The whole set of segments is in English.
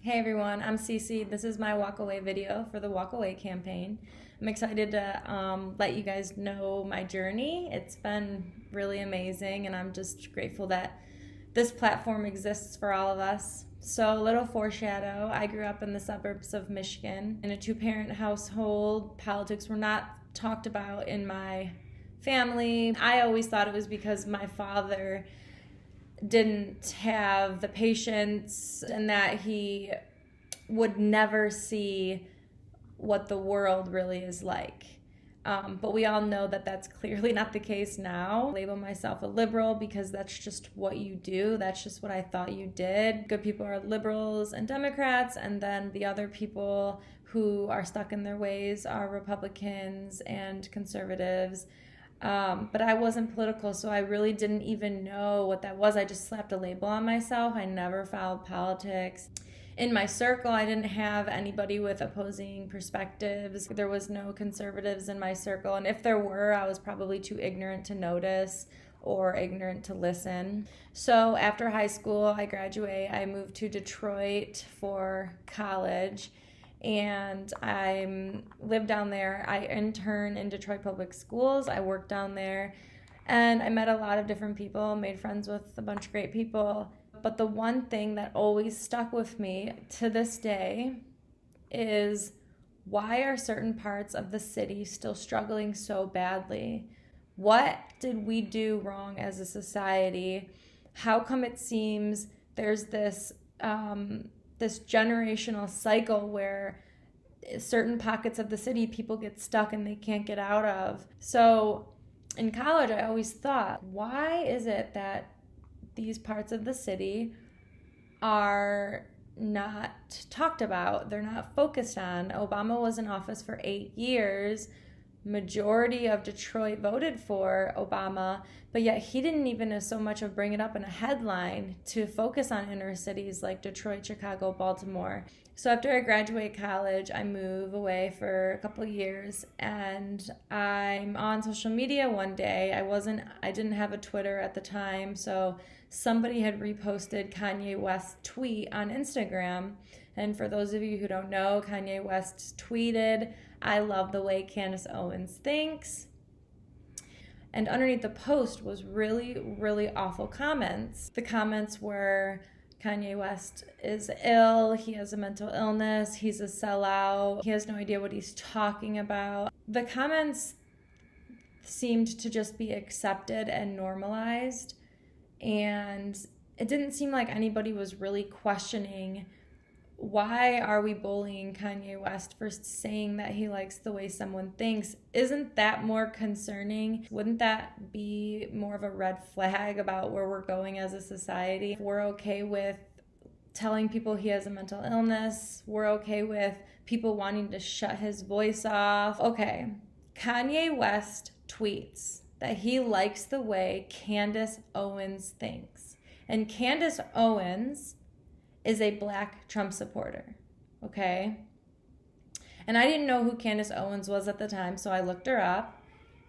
Hey everyone, I'm Cece. This is my WalkAway video for the WalkAway campaign. I'm excited to let you guys know my journey. It's been really amazing, and I'm just grateful that this platform exists for all of us. So, a little foreshadow, I grew up in the suburbs of Michigan in a two-parent household. Politics were not talked about in my family. I always thought it was because my father didn't have the patience and that he would never see what the world really is like. But we all know that that's clearly not the case now. I label myself a liberal because that's just what you do. That's just what I thought you did. Good people are liberals and Democrats, and then the other people who are stuck in their ways are Republicans and conservatives. But I wasn't political, so I really didn't even know what that was. I just slapped a label on myself. I never followed politics. In my circle, I didn't have anybody with opposing perspectives. There was no conservatives in my circle, and if there were, I was probably too ignorant to notice or ignorant to listen. So after high school, I graduated. I moved to Detroit for college, and I lived down there. I interned in Detroit Public Schools. I worked down there, and I met a lot of different people, made friends with a bunch of great people. But the one thing that always stuck with me to this day is, why are certain parts of the city still struggling so badly? What did we do wrong as a society? How come it seems there's this generational cycle where certain pockets of the city people get stuck and they can't get out of? So in college, I always thought, why is it that these parts of the city are not talked about? They're not focused on. Obama was in office for 8 years. Majority of Detroit voted for Obama, but yet he didn't even so much of bring it up in a headline to focus on inner cities like Detroit, Chicago, Baltimore. So after I graduate college, I move away for a couple of years, and I'm on social media one day. I didn't have a Twitter at the time, so somebody had reposted Kanye West's tweet on Instagram. And for those of you who don't know, Kanye West tweeted, "I love the way Candace Owens thinks." And underneath the post was really, really awful comments. The comments were, Kanye West is ill, he has a mental illness, he's a sellout, he has no idea what he's talking about. The comments seemed to just be accepted and normalized, and it didn't seem like anybody was really questioning, why are we bullying Kanye West for saying that he likes the way someone thinks? Isn't that more concerning? Wouldn't that be more of a red flag about where we're going as a society? If we're okay with telling people he has a mental illness, we're okay with people wanting to shut his voice off. Okay, Kanye West tweets that he likes the way Candace Owens thinks. And Candace Owens is a Black Trump supporter, okay? And I didn't know who Candace Owens was at the time, so I looked her up.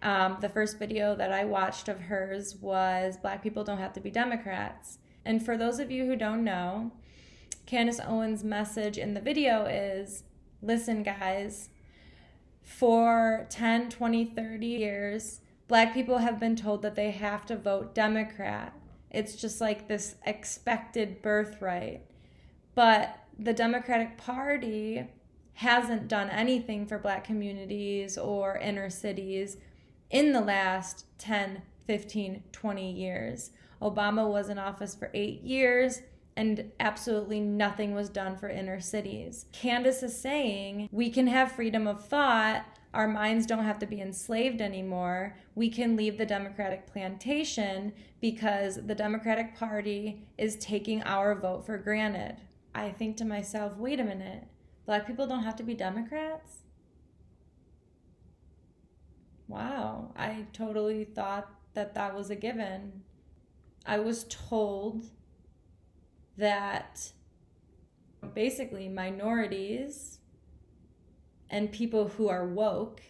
The first video that I watched of hers was Black People Don't Have to Be Democrats. And for those of you who don't know, Candace Owens' message in the video is, listen guys, for 10, 20, 30 years, Black people have been told that they have to vote Democrat. It's just like this expected birthright. But the Democratic Party hasn't done anything for Black communities or inner cities in the last 10, 15, 20 years. Obama was in office for 8 years, and absolutely nothing was done for inner cities. Candace is saying we can have freedom of thought. Our minds don't have to be enslaved anymore. We can leave the Democratic plantation because the Democratic Party is taking our vote for granted. I think to myself, wait a minute, Black people don't have to be Democrats? Wow, I totally thought that that was a given. I was told that basically minorities and people who are woke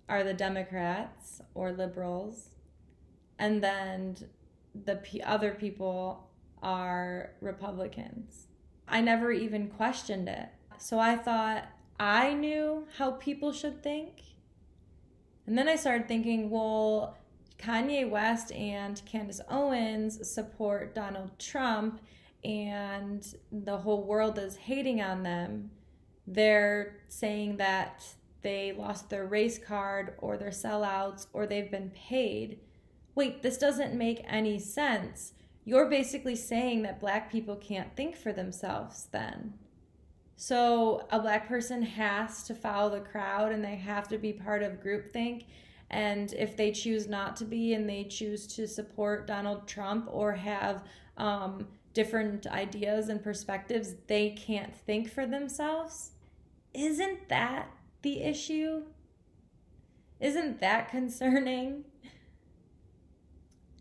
are the Democrats or liberals, and then the other people are Republicans. I never even questioned it. So I thought I knew how people should think. And then I started thinking, well, Kanye West and Candace Owens support Donald Trump, and the whole world is hating on them. They're saying that they lost their race card, or they're sellouts, or they've been paid. Wait, this doesn't make any sense. You're basically saying that black people can't think for themselves then. So a black person has to follow the crowd, and they have to be part of groupthink. And if they choose not to be, and they choose to support Donald Trump or have different ideas and perspectives, they can't think for themselves. Isn't that the issue? Isn't that concerning?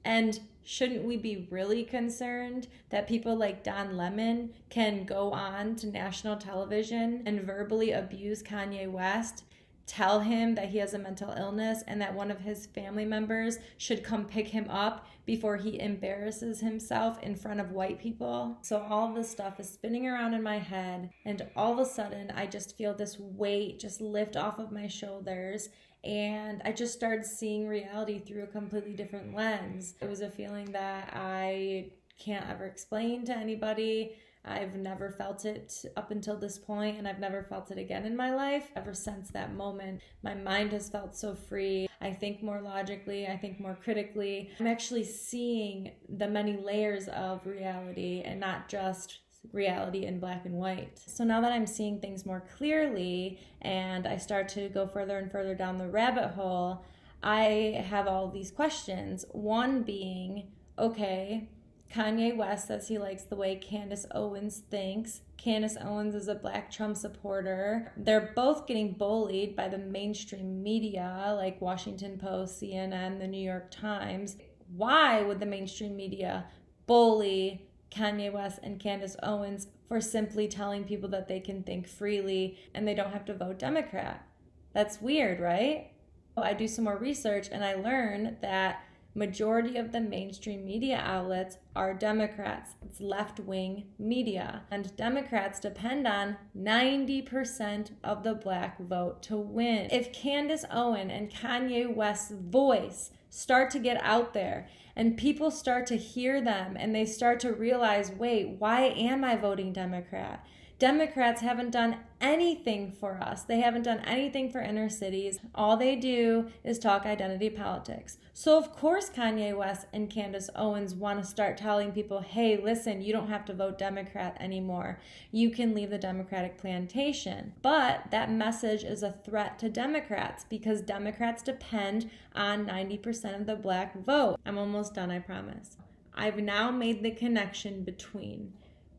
And shouldn't we be really concerned that people like Don Lemon can go on to national television and verbally abuse Kanye West, tell him that he has a mental illness and that one of his family members should come pick him up before he embarrasses himself in front of white people? So all of this stuff is spinning around in my head, and all of a sudden I just feel this weight just lift off of my shoulders, and I just started seeing reality through a completely different lens. It was a feeling that I can't ever explain to anybody. I've never felt it up until this point, and I've never felt it again in my life. Ever since that moment, my mind has felt so free. I think more logically, I think more critically. I'm actually seeing the many layers of reality and not just reality in black and white. So now that I'm seeing things more clearly and I start to go further and further down the rabbit hole, I have all these questions. One being, okay, Kanye West says he likes the way Candace Owens thinks. Candace Owens is a black Trump supporter. They're both getting bullied by the mainstream media like Washington Post, CNN, the New York Times. Why would the mainstream media bully Kanye West and Candace Owens for simply telling people that they can think freely and they don't have to vote Democrat? That's weird, right? I do some more research and I learn that majority of the mainstream media outlets are Democrats. It's left-wing media. And Democrats depend on 90% of the black vote to win. If Candace Owens and Kanye West's voice start to get out there and people start to hear them and they start to realize, wait, why am I voting Democrat? Democrats haven't done anything for us. They haven't done anything for inner cities. All they do is talk identity politics. So of course Kanye West and Candace Owens want to start telling people, hey, listen, you don't have to vote Democrat anymore. You can leave the Democratic plantation. But that message is a threat to Democrats because Democrats depend on 90% of the black vote. I'm almost done, I promise. I've now made the connection between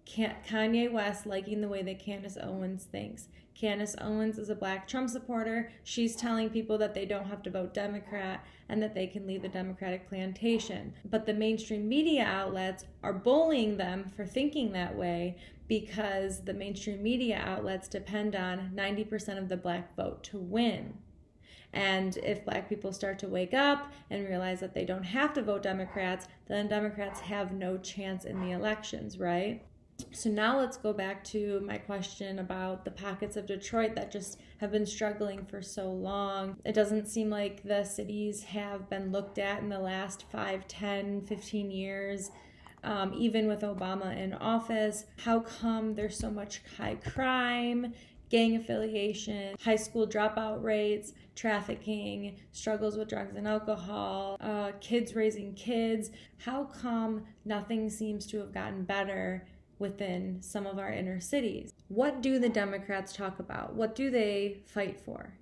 Kanye West liking the way that Candace Owens thinks. Candace Owens is a black Trump supporter. She's telling people that they don't have to vote Democrat and that they can leave the Democratic plantation. But the mainstream media outlets are bullying them for thinking that way because the mainstream media outlets depend on 90% of the black vote to win. And if black people start to wake up and realize that they don't have to vote Democrats, then Democrats have no chance in the elections, right? So now let's go back to my question about the pockets of Detroit that just have been struggling for so long. It doesn't seem like the cities have been looked at in the last 5, 10, 15 years, even with Obama in office. How come there's so much high crime, gang affiliation, high school dropout rates, trafficking, struggles with drugs and alcohol, kids raising kids? How come nothing seems to have gotten better within some of our inner cities? What do the Democrats talk about? What do they fight for?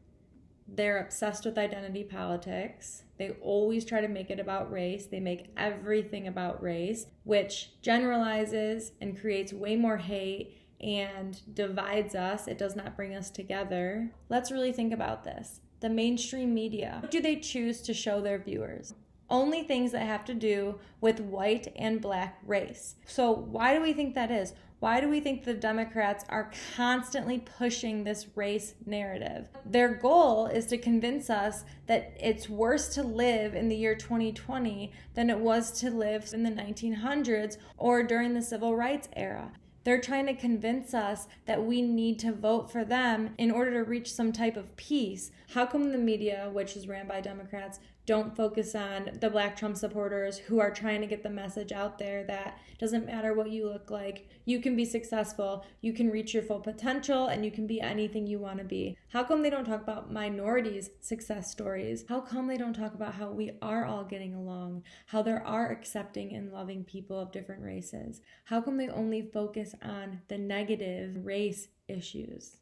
They're obsessed with identity politics. They always try to make it about race. They make everything about race, which generalizes and creates way more hate and divides us. It does not bring us together. Let's really think about this. The mainstream media, what do they choose to show their viewers? Only things that have to do with white and black race. So why do we think that is? Why do we think the Democrats are constantly pushing this race narrative? Their goal is to convince us that it's worse to live in the year 2020 than it was to live in the 1900s or during the civil rights era. They're trying to convince us that we need to vote for them in order to reach some type of peace. How come the media, which is ran by Democrats, don't focus on the Black Trump supporters who are trying to get the message out there that doesn't matter what you look like, you can be successful, you can reach your full potential, and you can be anything you want to be? How come they don't talk about minorities' success stories? How come they don't talk about how we are all getting along, how there are accepting and loving people of different races? How come they only focus on the negative race issues?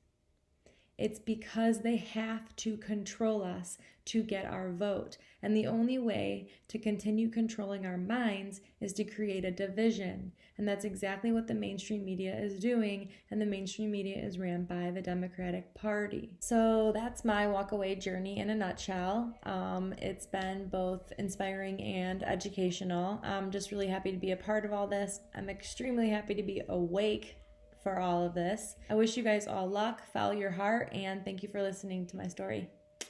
It's because they have to control us to get our vote. And the only way to continue controlling our minds is to create a division. And that's exactly what the mainstream media is doing. And the mainstream media is ran by the Democratic Party. So that's my WalkAway journey in a nutshell. It's been both inspiring and educational. I'm just really happy to be a part of all this. I'm extremely happy to be awake for all of this. I wish you guys all luck, follow your heart, and thank you for listening to my story.